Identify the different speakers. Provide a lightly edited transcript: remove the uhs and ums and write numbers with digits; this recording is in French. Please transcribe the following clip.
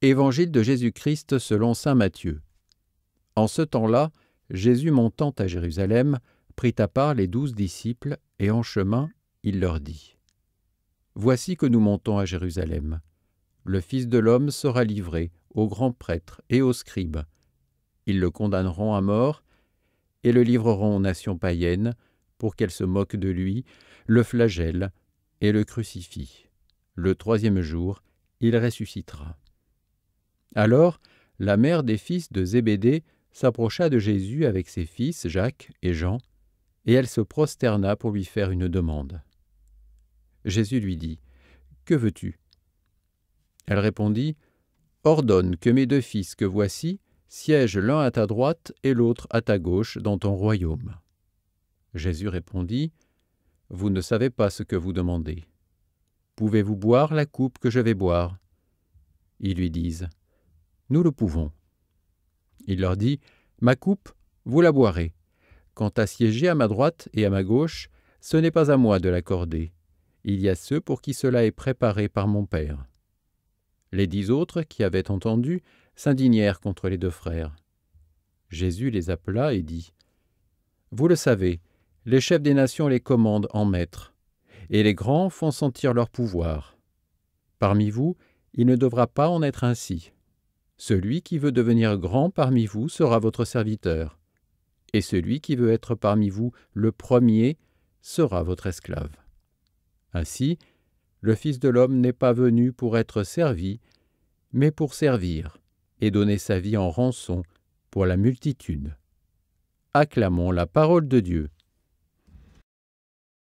Speaker 1: Évangile de Jésus-Christ selon saint Matthieu. En ce temps-là, Jésus montant à Jérusalem, prit à part les 12 disciples, et en chemin, il leur dit : « Voici que nous montons à Jérusalem. Le Fils de l'homme sera livré aux grands prêtres et aux scribes. Ils le condamneront à mort et le livreront aux nations païennes pour qu'elles se moquent de lui, le flagellent et le crucifient. Le 3e jour, il ressuscitera. » Alors, la mère des fils de Zébédée s'approcha de Jésus avec ses fils, Jacques et Jean, et elle se prosterna pour lui faire une demande. Jésus lui dit : « Que veux-tu ? » Elle répondit : « Ordonne que mes 2 fils que voici siègent l'un à ta droite et l'autre à ta gauche dans ton royaume. » Jésus répondit : « Vous ne savez pas ce que vous demandez. Pouvez-vous boire la coupe que je vais boire ? » Ils lui disent : « Nous le pouvons. » Il leur dit : « Ma coupe, vous la boirez. Quant à siéger à ma droite et à ma gauche, ce n'est pas à moi de l'accorder. Il y a ceux pour qui cela est préparé par mon Père. » Les 10 autres, qui avaient entendu, s'indignèrent contre les 2 frères. Jésus les appela et dit : « Vous le savez, les chefs des nations les commandent en maîtres, et les grands font sentir leur pouvoir. Parmi vous, il ne devra pas en être ainsi. Celui qui veut devenir grand parmi vous sera votre serviteur, et celui qui veut être parmi vous le premier sera votre esclave. Ainsi, le Fils de l'homme n'est pas venu pour être servi, mais pour servir et donner sa vie en rançon pour la multitude. » Acclamons la parole de Dieu.